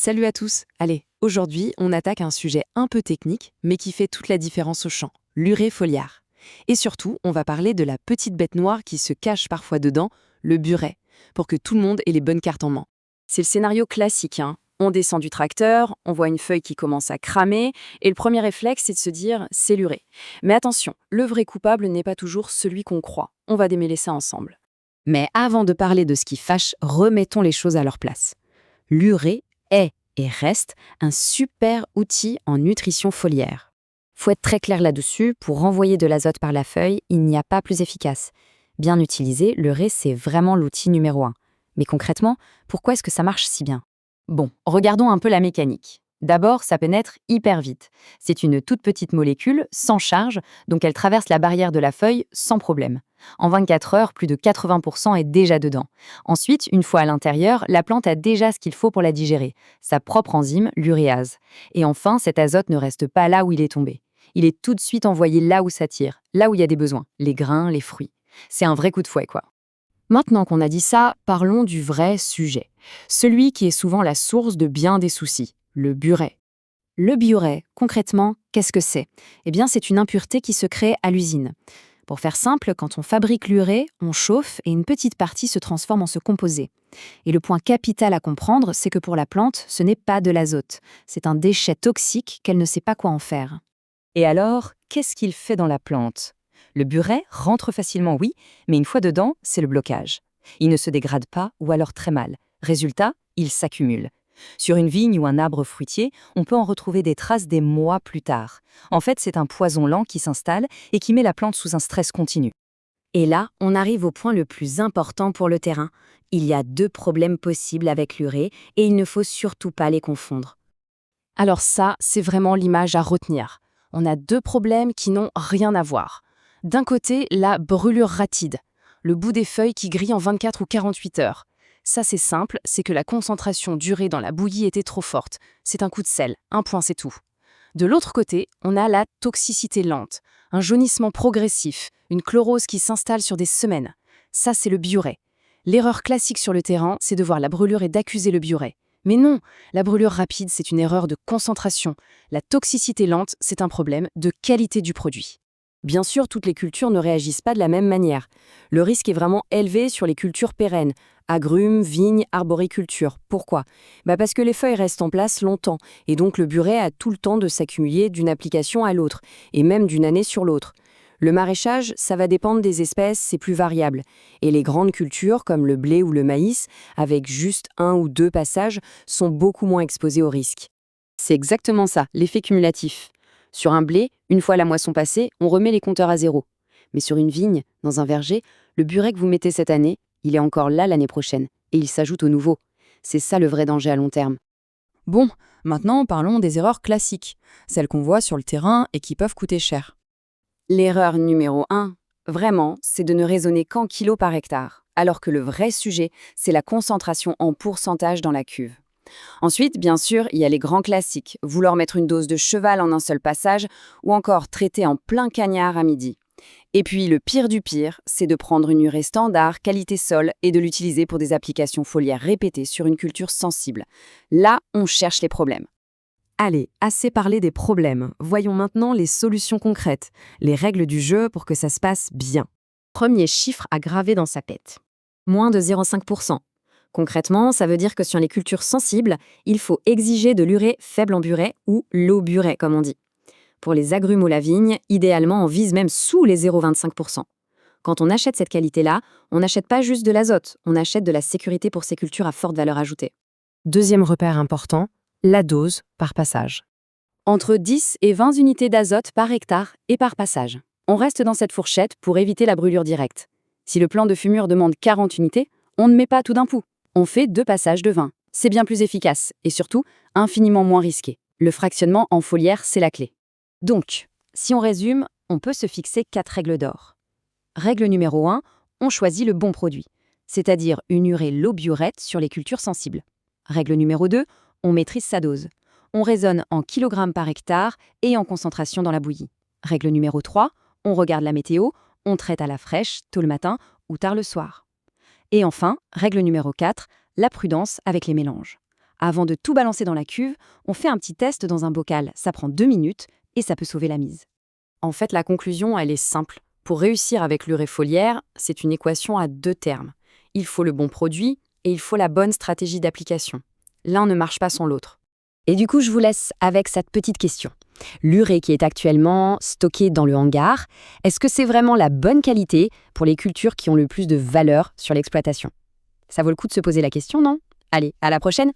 Salut à tous. Allez, aujourd'hui, on attaque un sujet un peu technique, mais qui fait toute la différence au champ, l'urée foliaire. Et surtout, on va parler de la petite bête noire qui se cache parfois dedans, le buret, pour que tout le monde ait les bonnes cartes en main. C'est le scénario classique, hein. On descend du tracteur, on voit une feuille qui commence à cramer, et le premier réflexe, c'est de se dire « c'est l'urée ». Mais attention, le vrai coupable n'est pas toujours celui qu'on croit. On va démêler ça ensemble. Mais avant de parler de ce qui fâche, remettons les choses à leur place. L'urée est et reste un super outil en nutrition foliaire. Faut être très clair là-dessus, pour renvoyer de l'azote par la feuille, il n'y a pas plus efficace. Bien utilisé, l'urée, c'est vraiment l'outil numéro 1. Mais concrètement, pourquoi est-ce que ça marche si bien ? Bon, regardons un peu la mécanique. D'abord, ça pénètre hyper vite. C'est une toute petite molécule, sans charge, donc elle traverse la barrière de la feuille sans problème. En 24 heures, plus de 80% est déjà dedans. Ensuite, une fois à l'intérieur, la plante a déjà ce qu'il faut pour la digérer, sa propre enzyme, l'uréase. Et enfin, cet azote ne reste pas là où il est tombé. Il est tout de suite envoyé là où ça tire, là où il y a des besoins, les grains, les fruits. C'est un vrai coup de fouet, quoi. Maintenant qu'on a dit ça, parlons du vrai sujet. Celui qui est souvent la source de bien des soucis, le buret. Le buret, concrètement, qu'est-ce que c'est ? Eh bien, c'est une impureté qui se crée à l'usine. Pour faire simple, quand on fabrique l'urée, on chauffe et une petite partie se transforme en ce composé. Et le point capital à comprendre, c'est que pour la plante, ce n'est pas de l'azote. C'est un déchet toxique qu'elle ne sait pas quoi en faire. Et alors, qu'est-ce qu'il fait dans la plante ? Le buret rentre facilement, oui, mais une fois dedans, c'est le blocage. Il ne se dégrade pas ou alors très mal. Résultat, il s'accumule. Sur une vigne ou un arbre fruitier, on peut en retrouver des traces des mois plus tard. En fait, c'est un poison lent qui s'installe et qui met la plante sous un stress continu. Et là, on arrive au point le plus important pour le terrain. Il y a 2 problèmes possibles avec l'urée et il ne faut surtout pas les confondre. Alors ça, c'est vraiment l'image à retenir. On a 2 problèmes qui n'ont rien à voir. D'un côté, la brûlure rapide, le bout des feuilles qui grille en 24 ou 48 heures. Ça, c'est simple, c'est que la concentration d'urée dans la bouillie était trop forte. C'est un coup de sel, un point, c'est tout. De l'autre côté, on a la toxicité lente, un jaunissement progressif, une chlorose qui s'installe sur des semaines. Ça, c'est le biuret. L'erreur classique sur le terrain, c'est de voir la brûlure et d'accuser le biuret. Mais non, la brûlure rapide, c'est une erreur de concentration. La toxicité lente, c'est un problème de qualité du produit. Bien sûr, toutes les cultures ne réagissent pas de la même manière. Le risque est vraiment élevé sur les cultures pérennes, agrumes, vignes, arboriculture. Pourquoi ? Parce que les feuilles restent en place longtemps, et donc le buret a tout le temps de s'accumuler d'une application à l'autre, et même d'une année sur l'autre. Le maraîchage, ça va dépendre des espèces, c'est plus variable. Et les grandes cultures, comme le blé ou le maïs, avec juste 1 ou 2 passages, sont beaucoup moins exposées au risque. C'est exactement ça, l'effet cumulatif. Sur un blé, une fois la moisson passée, on remet les compteurs à zéro. Mais sur une vigne, dans un verger, le buret que vous mettez cette année, il est encore là l'année prochaine, et il s'ajoute au nouveau. C'est ça le vrai danger à long terme. Bon, maintenant parlons des erreurs classiques, celles qu'on voit sur le terrain et qui peuvent coûter cher. L'erreur numéro 1, vraiment, c'est de ne raisonner qu'en kilos par hectare, alors que le vrai sujet, c'est la concentration en pourcentage dans la cuve. Ensuite, bien sûr, il y a les grands classiques, vouloir mettre une dose de cheval en un seul passage ou encore traiter en plein cagnard à midi. Et puis le pire du pire, c'est de prendre une urée standard, qualité sol, et de l'utiliser pour des applications foliaires répétées sur une culture sensible. Là, on cherche les problèmes. Allez, assez parlé des problèmes. Voyons maintenant les solutions concrètes, les règles du jeu pour que ça se passe bien. Premier chiffre à graver dans sa tête. Moins de 0,5%. Concrètement, ça veut dire que sur les cultures sensibles, il faut exiger de l'urée faible en buret ou low buret, comme on dit. Pour les agrumes ou la vigne, idéalement, on vise même sous les 0,25%. Quand on achète cette qualité-là, on n'achète pas juste de l'azote, on achète de la sécurité pour ces cultures à forte valeur ajoutée. Deuxième repère important, la dose par passage. Entre 10 et 20 unités d'azote par hectare et par passage. On reste dans cette fourchette pour éviter la brûlure directe. Si le plan de fumure demande 40 unités, on ne met pas tout d'un coup. On fait 2 passages de 20. C'est bien plus efficace et surtout infiniment moins risqué. Le fractionnement en foliaire, c'est la clé. Donc, si on résume, on peut se fixer 4 règles d'or. Règle numéro 1, on choisit le bon produit, c'est-à-dire une urée low biurette sur les cultures sensibles. Règle numéro 2, on maîtrise sa dose. On raisonne en kilogrammes par hectare et en concentration dans la bouillie. Règle numéro 3, on regarde la météo, on traite à la fraîche, tôt le matin ou tard le soir. Et enfin, règle numéro 4, la prudence avec les mélanges. Avant de tout balancer dans la cuve, on fait un petit test dans un bocal. Ça prend 2 minutes et ça peut sauver la mise. En fait, la conclusion, elle est simple. Pour réussir avec l'urée foliaire, c'est une équation à 2 termes. Il faut le bon produit et il faut la bonne stratégie d'application. L'un ne marche pas sans l'autre. Et du coup, je vous laisse avec cette petite question. L'urée qui est actuellement stockée dans le hangar, est-ce que c'est vraiment la bonne qualité pour les cultures qui ont le plus de valeur sur l'exploitation? Ça vaut le coup de se poser la question, non? Allez, à la prochaine!